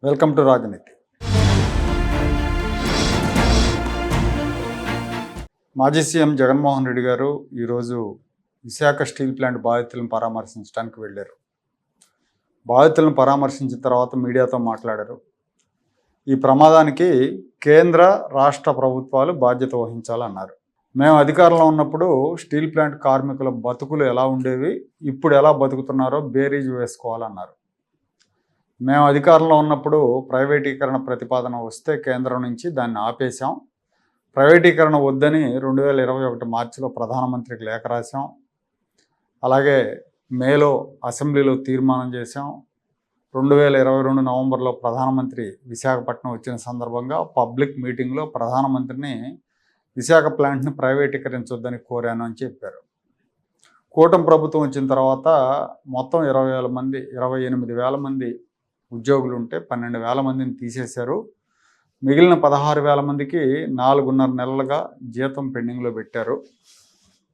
Welcome to రాజనీతి. మాజీ CM Jaganmohan Reddy గారు ఈరోజు విశాఖ స్టీల్ ప్లాంట్ బాధితులను పరామర్శించడానికి వెళ్ళారు. బాధితులను పరామర్శించిన తర్వాత మీడియాతో మాట్లాడారు. ఈ ప్రమాదానికి కేంద్ర రాష్ట్ర ప్రభుత్వాలు బాధ్యత వహించాలన్నారు. మేము అధికారంలో ఉన్నప్పుడు స్టీల్ ప్లాంట్ కార్మికుల బతుకులు ఎలా ఉండేవి, ఇప్పుడు ఎలా బతుకుతున్నారో బేరీజు వేసుకోవాలన్నారు. మేము అధికారంలో ఉన్నప్పుడు ప్రైవేటీకరణ ప్రతిపాదన వస్తే కేంద్రం నుంచి దాన్ని ఆపేశాం. ప్రైవేటీకరణ వద్దని 2021 మార్చిలో ప్రధానమంత్రికి లేఖ రాశాం. అలాగే మేలో అసెంబ్లీలో తీర్మానం చేశాం. 2022 నవంబర్లో ప్రధానమంత్రి విశాఖపట్నం వచ్చిన సందర్భంగా పబ్లిక్ మీటింగ్లో ప్రధానమంత్రిని విశాఖ ప్లాంట్ని ప్రైవేటీకరించొద్దని కోరాను అని చెప్పారు. కూటమి ప్రభుత్వం వచ్చిన తర్వాత మొత్తం 28,000 మంది ఉద్యోగులు ఉంటే 12,000 మందిని తీసేశారు. మిగిలిన 16,000 మందికి 4.5 నెలలుగా జీతం పెండింగ్లో పెట్టారు.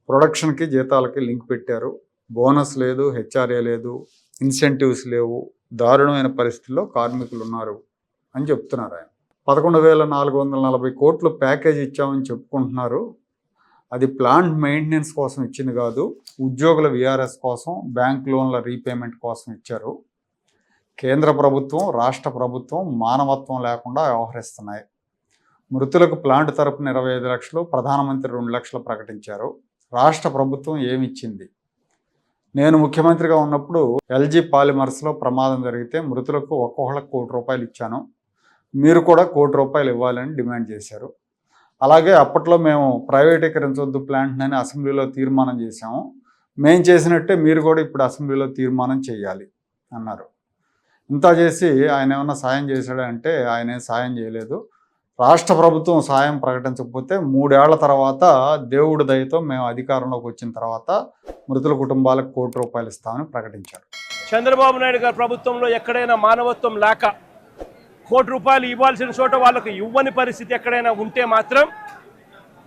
ప్రొడక్షన్కి జీతాలకి లింక్ పెట్టారు. బోనస్ లేదు, హెచ్ఆర్ఏ లేదు, ఇన్సెంటివ్స్ లేవు. దారుణమైన పరిస్థితుల్లో కార్మికులు ఉన్నారు అని చెప్తున్నారు ఆయన. 11,440 కోట్లు ప్యాకేజ్ ఇచ్చామని చెప్పుకుంటున్నారు. అది ప్లాంట్ మెయింటెనెన్స్ కోసం ఇచ్చింది కాదు, ఉద్యోగుల విఆర్ఎస్ కోసం, బ్యాంక్ లోన్ల రీపేమెంట్ కోసం ఇచ్చారు. కేంద్ర ప్రభుత్వం, రాష్ట్ర ప్రభుత్వం మానవత్వం లేకుండా వ్యవహరిస్తున్నాయి. మృతులకు ప్లాంట్ తరపున 25 లక్షలు, ప్రధానమంత్రి 2 లక్షలు ప్రకటించారు. రాష్ట్ర ప్రభుత్వం ఏమిచ్చింది? నేను ముఖ్యమంత్రిగా ఉన్నప్పుడు ఎల్జీ పాలిమర్స్లో ప్రమాదం జరిగితే మృతులకు ఒక్కొక్కళ్ళకి ₹1 ఇచ్చాను. మీరు కూడా ₹1 ఇవ్వాలని డిమాండ్ చేశారు. అలాగే అప్పట్లో మేము ప్రైవేటీకరించొద్దు ప్లాంట్ని అని అసెంబ్లీలో తీర్మానం చేశాము. మేము చేసినట్టే మీరు కూడా ఇప్పుడు అసెంబ్లీలో తీర్మానం చేయాలి అన్నారు. ఇంత చేసి ఆయన ఏమన్నా సాయం చేశాడంటే ఆయన ఏం సాయం చేయలేదు. రాష్ట్ర ప్రభుత్వం సాయం ప్రకటించకపోతే 3 ఏళ్ల తర్వాత దేవుడి దయతో మేము అధికారంలోకి వచ్చిన తర్వాత మృతుల కుటుంబాలకు ₹1 ఇస్తామని ప్రకటించారు. చంద్రబాబు నాయుడు గారి ప్రభుత్వంలో ఎక్కడైనా మానవత్వం లేక ₹1 ఇవ్వాల్సిన చోట వాళ్ళకు ఇవ్వని పరిస్థితి ఎక్కడైనా ఉంటే మాత్రం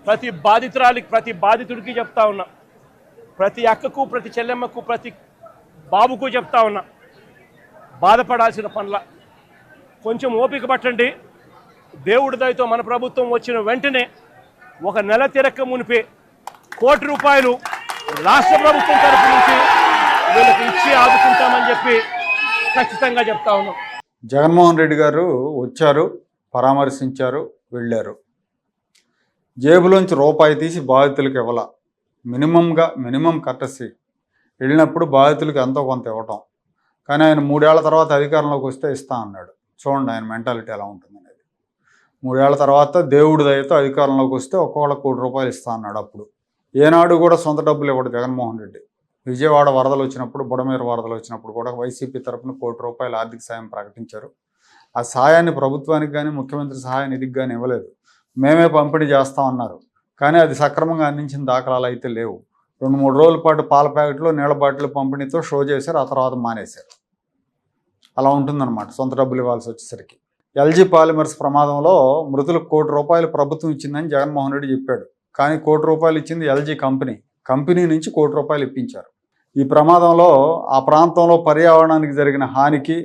ప్రతి బాధితురాలికి, ప్రతి బాధితుడికి చెప్తా ఉన్నా, ప్రతి అక్కకు, ప్రతి చెల్లెమ్మకు, ప్రతి బాబుకు చెప్తా ఉన్నా, బాధపడాల్సిన పనుల కొంచెం ఓపిక పట్టండి. దేవుడి దయతో మన ప్రభుత్వం వచ్చిన వెంటనే 1 నెల తిరక్క మునిపే ₹1 రాష్ట్ర ప్రభుత్వం తరఫు నుంచి వీళ్ళకి ఇచ్చి ఆదుకుంటామని చెప్పి ఖచ్చితంగా చెప్తా ఉన్నాం. జగన్మోహన్ రెడ్డి గారు వచ్చారు, పరామర్శించారు, వెళ్ళారు. జేబులోంచి ₹1 తీసి బాధితులకు ఇవ్వాల. Minimum courtesy. వెళ్ళినప్పుడు బాధితులకు ఎంతో కొంత ఇవ్వటం. కానీ ఆయన 3 ఏళ్ల తర్వాత అధికారంలోకి వస్తే ఇస్తా అన్నాడు. చూడండి ఆయన మెంటాలిటీ ఎలా ఉంటుంది అనేది. 3 ఏళ్ల తర్వాత దేవుడి దయతో అధికారంలోకి వస్తే ఒక్కొక్కళ్ళకి ₹1 ఇస్తా అన్నాడు. అప్పుడు ఏనాడు కూడా సొంత డబ్బులు ఇవ్వడు జగన్మోహన్ రెడ్డి. విజయవాడ వరదలు వచ్చినప్పుడు, బుడమేరు వరదలు వచ్చినప్పుడు కూడా వైసీపీ తరఫున ₹1 ఆర్థిక సాయం ప్రకటించారు. ఆ సాయాన్ని ప్రభుత్వానికి కానీ, ముఖ్యమంత్రి సహాయ నిధికి కానీ ఇవ్వలేదు. మేమే పంపిణీ చేస్తామన్నారు. కానీ అది సక్రమంగా అందించిన దాఖలాలు అయితే లేవు. 2-3 రోజుల పాటు పాల ప్యాకెట్లు, నీళ్ల బాటిల్ పంపిణీతో షో చేశారు. ఆ తర్వాత మానేశారు. అలా ఉంటుందన్నమాట సొంత డబ్బులు ఇవ్వాల్సి వచ్చేసరికి. ఎల్జీ పాలిమర్స్ ప్రమాదంలో మృతులకు ₹1 ప్రభుత్వం ఇచ్చిందని జగన్మోహన్ రెడ్డి చెప్పాడు. కానీ ₹1 ఇచ్చింది ఎల్జీ కంపెనీ నుంచి ₹1 ఇప్పించారు. ఈ ప్రమాదంలో ఆ ప్రాంతంలో పర్యావరణానికి జరిగిన హానికి,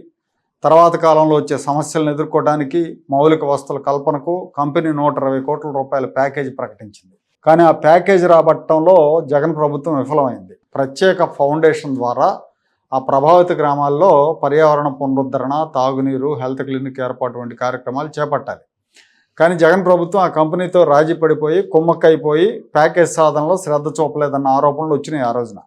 తర్వాత కాలంలో వచ్చే సమస్యలను ఎదుర్కోవడానికి, మౌలిక వస్తువుల కల్పనకు కంపెనీ ₹120 కోట్ల ప్యాకేజీ ప్రకటించింది. కానీ ఆ ప్యాకేజీ రాబట్టడంలో జగన్ ప్రభుత్వం విఫలమైంది. ప్రత్యేక ఫౌండేషన్ ద్వారా ఆ ప్రభావిత గ్రామాల్లో పర్యావరణ పునరుద్ధరణ, తాగునీరు, హెల్త్ క్లినిక్ ఏర్పాటు వంటి కార్యక్రమాలు చేపట్టాలి. కానీ జగన్ ప్రభుత్వం ఆ కంపెనీతో రాజీ పడిపోయి, కుమ్మక్కైపోయి ప్యాకేజ్ సాధనలో శ్రద్ధ చూపలేదన్న ఆరోపణలు వచ్చినాయి. ఆ రోజున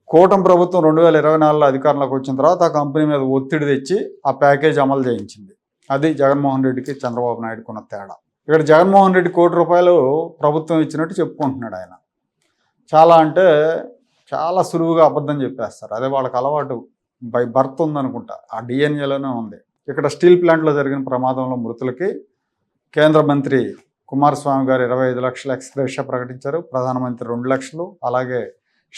కూటమి ప్రభుత్వం 2024లో అధికారంలోకి వచ్చిన తర్వాత ఆ కంపెనీ మీద ఒత్తిడి తెచ్చి ఆ ప్యాకేజ్ అమలు చేయించింది. అది జగన్మోహన్ రెడ్డికి, చంద్రబాబు నాయుడుకు ఉన్న తేడా. ఇక్కడ జగన్మోహన్ రెడ్డి ₹1 ప్రభుత్వం ఇచ్చినట్టు చెప్పుకుంటున్నాడు ఆయన. చాలా సులువుగా అబద్ధం చెప్పేస్తారు. అదే వాళ్ళకి అలవాటు, బై బర్త్ ఉందనుకుంటా, ఆ డిఎన్ఏలోనే ఉంది. ఇక్కడ స్టీల్ ప్లాంట్లో జరిగిన ప్రమాదంలో మృతులకి కేంద్ర మంత్రి కుమారస్వామి గారు 25 లక్షల ఎక్స్గ్రేషియా ప్రకటించారు. ప్రధానమంత్రి 2 లక్షలు. అలాగే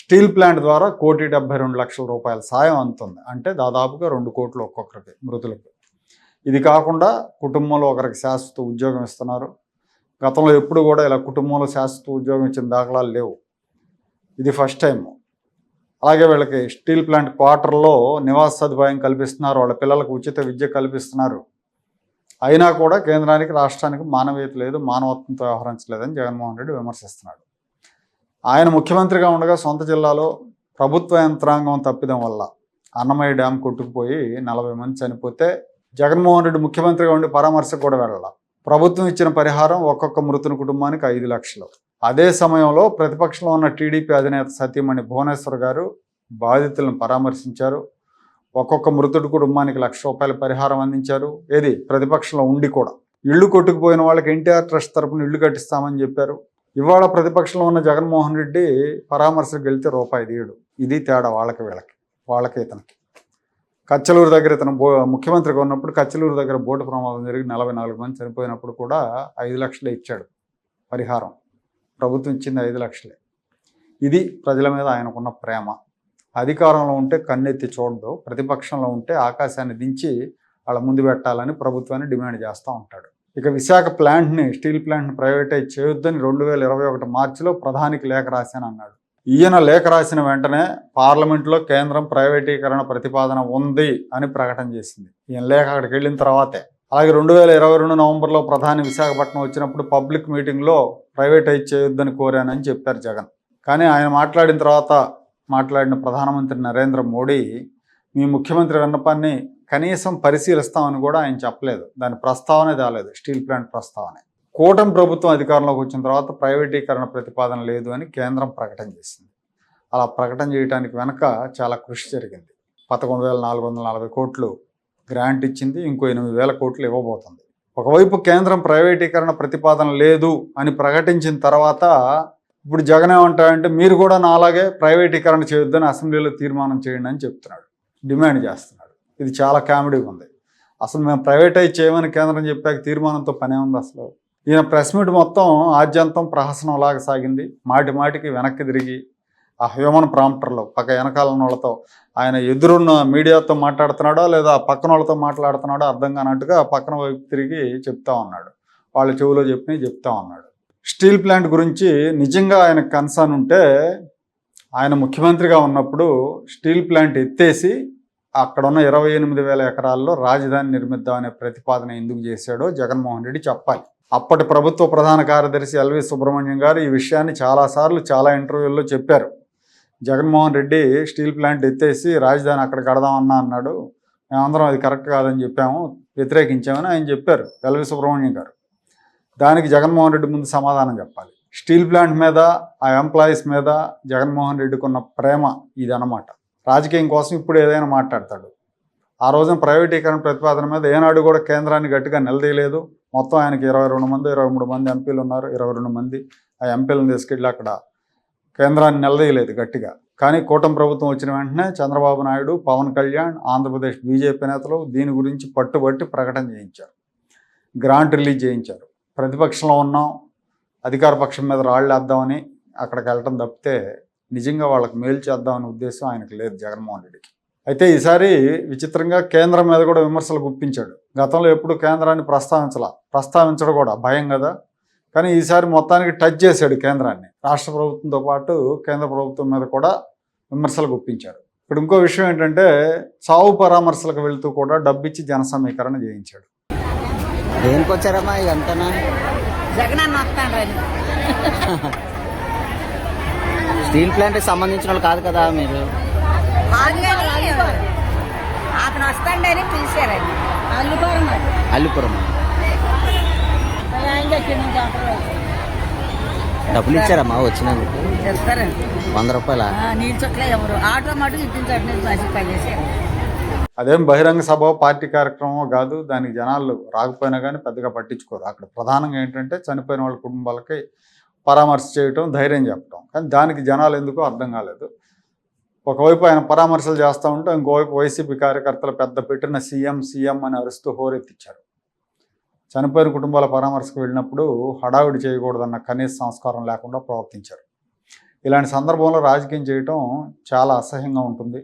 స్టీల్ ప్లాంట్ ద్వారా ₹1,72,00,000 సాయం అందుతుంది. అంటే దాదాపుగా 2 కోట్లు ఒక్కొక్కరికి మృతులకి. ఇది కాకుండా కుటుంబంలో ఒకరికి శాశ్వత ఉద్యోగం ఇస్తున్నారు. గతంలో ఎప్పుడు కూడా ఇలా కుటుంబంలో శాశ్వత ఉద్యోగం ఇచ్చిన దాఖలాలు లేవు. ఇది ఫస్ట్ టైం. అలాగే వీళ్ళకి స్టీల్ ప్లాంట్ క్వార్టర్లో నివాస సదుపాయం కల్పిస్తున్నారు, వాళ్ళ పిల్లలకు ఉచిత విద్య కల్పిస్తున్నారు. అయినా కూడా కేంద్రానికి రాష్ట్రానికి మానవీయత లేదు, మానవత్వంతో వ్యవహరించలేదని జగన్మోహన్ రెడ్డి విమర్శిస్తున్నాడు. ఆయన ముఖ్యమంత్రిగా ఉండగా సొంత జిల్లాలో ప్రభుత్వ యంత్రాంగం తప్పిదం వల్ల అన్నమయ్య డ్యామ్ కొట్టుకుపోయి 40 మంది చనిపోతే జగన్మోహన్ రెడ్డి ముఖ్యమంత్రిగా ఉండి పరామర్శకు కూడా వెళ్ళాల. ప్రభుత్వం ఇచ్చిన పరిహారం ఒక్కొక్క మృతుని కుటుంబానికి 5 లక్షలు. అదే సమయంలో ప్రతిపక్షంలో ఉన్న టీడీపీ అధినేత సతీమణి భువనేశ్వర్ గారు బాధితులను పరామర్శించారు. ఒక్కొక్క మృతుడి కుటుంబానికి ₹1,00,000 పరిహారం అందించారు. ఏది ప్రతిపక్షంలో ఉండి కూడా. ఇళ్ళు కొట్టుకుపోయిన వాళ్ళకి ఎన్టీఆర్ ట్రస్ట్ తరపున ఇళ్ళు కట్టిస్తామని చెప్పారు. ఇవాళ ప్రతిపక్షంలో ఉన్న జగన్మోహన్ రెడ్డి పరామర్శకు వెళ్తే రూపాయి తీయడు. ఇది తేడా వాళ్ళకి ఇతనికి. కచ్చలూరు దగ్గర ఇతను ముఖ్యమంత్రిగా ఉన్నప్పుడు కచ్చలూరు దగ్గర బోటు ప్రమాదం జరిగి 44 మంది చనిపోయినప్పుడు కూడా 5 లక్షలే ఇచ్చాడు పరిహారం. ప్రభుత్వం ఇచ్చింది 5 లక్షలే. ఇది ప్రజల మీద ఆయనకున్న ప్రేమ. అధికారంలో ఉంటే కన్నెత్తి చూడదు, ప్రతిపక్షంలో ఉంటే ఆకాశాన్ని దించి వాళ్ళ ముందు పెట్టాలని ప్రభుత్వాన్ని డిమాండ్ చేస్తూ ఉంటాడు. ఇక విశాఖ స్టీల్ ప్లాంట్ని ప్రైవేటైజ్ చేయొద్దని 2021 మార్చిలో ప్రధానికి లేఖ రాశాను అన్నాడు. ఈయన లేఖ రాసిన వెంటనే పార్లమెంట్లో కేంద్రం ప్రైవేటీకరణ ప్రతిపాదన ఉంది అని ప్రకటన చేసింది. ఈయన లేఖ అక్కడికి వెళ్ళిన తర్వాతే. అలాగే 2022 నవంబర్లో ప్రధాని విశాఖపట్నం వచ్చినప్పుడు పబ్లిక్ మీటింగ్లో ప్రైవేటైజ్ చేయొద్దని కోరానని చెప్పారు జగన్. కానీ ఆయన మాట్లాడిన ప్రధానమంత్రి నరేంద్ర మోడీ మీ ముఖ్యమంత్రి విన్నపాన్ని కనీసం పరిశీలిస్తామని కూడా ఆయన చెప్పలేదు. దాని ప్రస్తావనే తేలేదు, స్టీల్ ప్లాంట్ ప్రస్తావనే. కూటమి ప్రభుత్వం అధికారంలోకి వచ్చిన తర్వాత ప్రైవేటీకరణ ప్రతిపాదన లేదు అని కేంద్రం ప్రకటన చేసింది. అలా ప్రకటన చేయడానికి వెనక చాలా కృషి జరిగింది. 11,440 కోట్లు గ్రాంట్ ఇచ్చింది, ఇంకో 8,000 కోట్లు ఇవ్వబోతుంది. ఒకవైపు కేంద్రం ప్రైవేటీకరణ ప్రతిపాదన లేదు అని ప్రకటించిన తర్వాత ఇప్పుడు జగన్ ఏమంటాడంటే మీరు కూడా నాలాగే ప్రైవేటీకరణ చేయొద్దని అసెంబ్లీలో తీర్మానం చేయండి అని చెప్తున్నాడు, డిమాండ్ చేస్తున్నాడు. ఇది చాలా కామెడీగా ఉంది. అసలు మేము ప్రైవేటైజ్ చేయమని కేంద్రం చెప్పాక తీర్మానంతో పనే ఉంది అసలు. ఈయన ప్రెస్ మీట్ మొత్తం ఆద్యంతం ప్రహసనంలాగా సాగింది. మాటికి వెనక్కి తిరిగి ఆ హ్యూమన్ ప్రాంప్టర్లో వెనకాల వాళ్ళతో ఆయన ఎదురున్న మీడియాతో మాట్లాడుతున్నాడో లేదా పక్కన వాళ్ళతో మాట్లాడుతున్నాడో అర్థం కానట్టుగా పక్కన వైపు తిరిగి చెప్తా ఉన్నాడు. వాళ్ళ చెవిలో చెప్తా ఉన్నాడు. స్టీల్ ప్లాంట్ గురించి నిజంగా ఆయన కన్సర్న్ ఉంటే ఆయన ముఖ్యమంత్రిగా ఉన్నప్పుడు స్టీల్ ప్లాంట్ ఎత్తేసి అక్కడ ఉన్న 28,000 ఎకరాల్లో రాజధాని నిర్మిద్దామనే ప్రతిపాదన ఎందుకు చేశాడో జగన్మోహన్ రెడ్డి చెప్పాలి. అప్పటి ప్రభుత్వ ప్రధాన కార్యదర్శి ఎల్వి సుబ్రహ్మణ్యం గారు ఈ విషయాన్ని చాలాసార్లు చాలా ఇంటర్వ్యూల్లో చెప్పారు. జగన్మోహన్ రెడ్డి స్టీల్ ప్లాంట్ ఎత్తేసి రాజధాని అక్కడ కడదామన్నా అన్నాడు, మేమందరం అది కరెక్ట్ కాదని చెప్పాము, వ్యతిరేకించామని ఆయన చెప్పారు ఎల్వి సుబ్రహ్మణ్యం గారు. దానికి జగన్మోహన్ రెడ్డి ముందు సమాధానం చెప్పాలి. స్టీల్ ప్లాంట్ మీద ఆ ఎంప్లాయీస్ మీద జగన్మోహన్ రెడ్డికి ఉన్న ప్రేమ ఇదన్నమాట. రాజకీయం కోసం ఇప్పుడు ఏదైనా మాట్లాడతాడు. ఆ రోజున ప్రైవేటీకరణ ప్రతిపాదన మీద ఏనాడు కూడా కేంద్రాన్ని గట్టిగా నిలదీయలేదు. మొత్తం ఆయనకి 23 మంది ఎంపీలు ఉన్నారు. 22 మంది ఆ ఎంపీలను తీసుకెళ్ళి అక్కడ కేంద్రాన్ని నిలదీయలేదు గట్టిగా. కానీ కూటమి ప్రభుత్వం వచ్చిన వెంటనే చంద్రబాబు నాయుడు, పవన్ కళ్యాణ్, ఆంధ్రప్రదేశ్ బీజేపీ నేతలు దీని గురించి పట్టుబట్టి ప్రకటన చేయించారు, గ్రాంట్ రిలీజ్ చేయించారు. ప్రతిపక్షంలో ఉన్నాం, అధికార పక్షం మీద రాళ్ళు వేద్దామని అక్కడికి వెళ్ళటం తప్పితే నిజంగా వాళ్ళకి మేలు చేద్దామనే ఉద్దేశం ఆయనకు లేదు జగన్మోహన్ రెడ్డికి. అయితే విచిత్రంగా కేంద్రం మీద కూడా విమర్శలు గుప్పించాడు. గతంలో ఎప్పుడు కేంద్రాన్ని ప్రస్తావించడం కూడా భయం కదా. కానీ ఈసారి మొత్తానికి టచ్ చేశాడు కేంద్రాన్ని. రాష్ట్ర ప్రభుత్వంతో పాటు కేంద్ర ప్రభుత్వం మీద కూడా విమర్శలు గుప్పించాడు. ఇప్పుడు ఇంకో విషయం ఏంటంటే చావు పరామర్శలకు వెళుతూ కూడా డబ్బిచ్చి జన సమీకరణ చేయించాడు. దేనికి వచ్చారమ్మా ఇదంతా? జగనన్న వస్తాను. స్టీల్ ప్లాంట్కి సంబంధించిన వాళ్ళు కాదు కదా మీరు? అతను వస్తాడని పిలిచారండి. అల్లిపురం డబ్బులు ఇచ్చారమ్మా వచ్చినందుకు? చెప్తారండి. 100 రూపాయల నీళ్ళు చుట్టలే ఎవరు ఆటో మటుకు ఇప్పించండి. అదేం బహిరంగ సభ పార్టీ కార్యక్రమం కాదు. దానికి జనాలు రాకపోయినా కానీ పెద్దగా పట్టించుకోరు. అక్కడ ప్రధానంగా ఏంటంటే చనిపోయిన వాళ్ళ కుటుంబాలకి పరామర్శ చేయటం, ధైర్యం చెప్పడం. కానీ దానికి జనాలు ఎందుకో అర్థం కాలేదు. ఒకవైపు ఆయన పరామర్శలు చేస్తూ ఉంటే ఇంకోవైపు వైసీపీ కార్యకర్తలు పెద్ద పెట్టిన సీఎం అని అరుస్తూ హోరెత్తిచ్చారు. చనిపోయిన కుటుంబాల పరామర్శకు వెళ్ళినప్పుడు హడావిడి చేయకూడదన్న కనీస సంస్కారం లేకుండా ప్రవర్తించారు. ఇలాంటి సందర్భంలో రాజకీయం చేయటం చాలా అసహ్యంగా ఉంటుంది.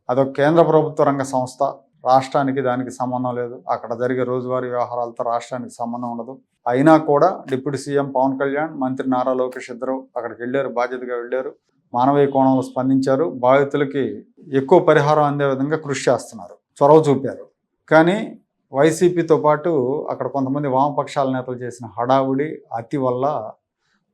అదొక కేంద్ర ప్రభుత్వ రంగ సంస్థ, రాష్ట్రానికి దానికి సంబంధం లేదు. అక్కడ జరిగే రోజువారీ వ్యవహారాలతో రాష్ట్రానికి సంబంధం ఉండదు. అయినా కూడా డిప్యూటీ సీఎం పవన్ కళ్యాణ్, మంత్రి నారా లోకేష్ ఇద్దరు అక్కడికి వెళ్ళారు, బాధ్యతగా వెళ్ళారు. మానవీయ కోణంలో స్పందించారు. బాధితులకి ఎక్కువ పరిహారం అందే విధంగా కృషి చేస్తున్నారు, చొరవ చూపారు. కానీ వైసీపీతో పాటు అక్కడ కొంతమంది వామపక్షాల నేతలు చేసిన హడావుడి అతి వల్ల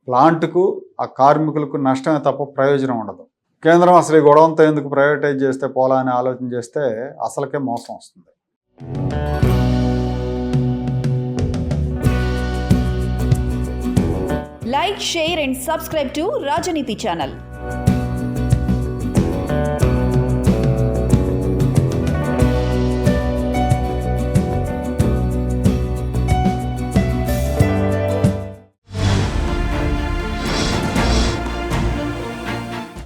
ప్లాంట్కు ఆ కార్మికులకు నష్టమే తప్ప ప్రయోజనం ఉండదు. కేంద్రం అసలు ఈ గొడవంతా ఎందుకు ప్రైవేటైజ్ చేస్తే పోలా అని ఆలోచన చేస్తే అసలుకే మోసం వస్తుంది. Like, share and subscribe to Rajaniti channel.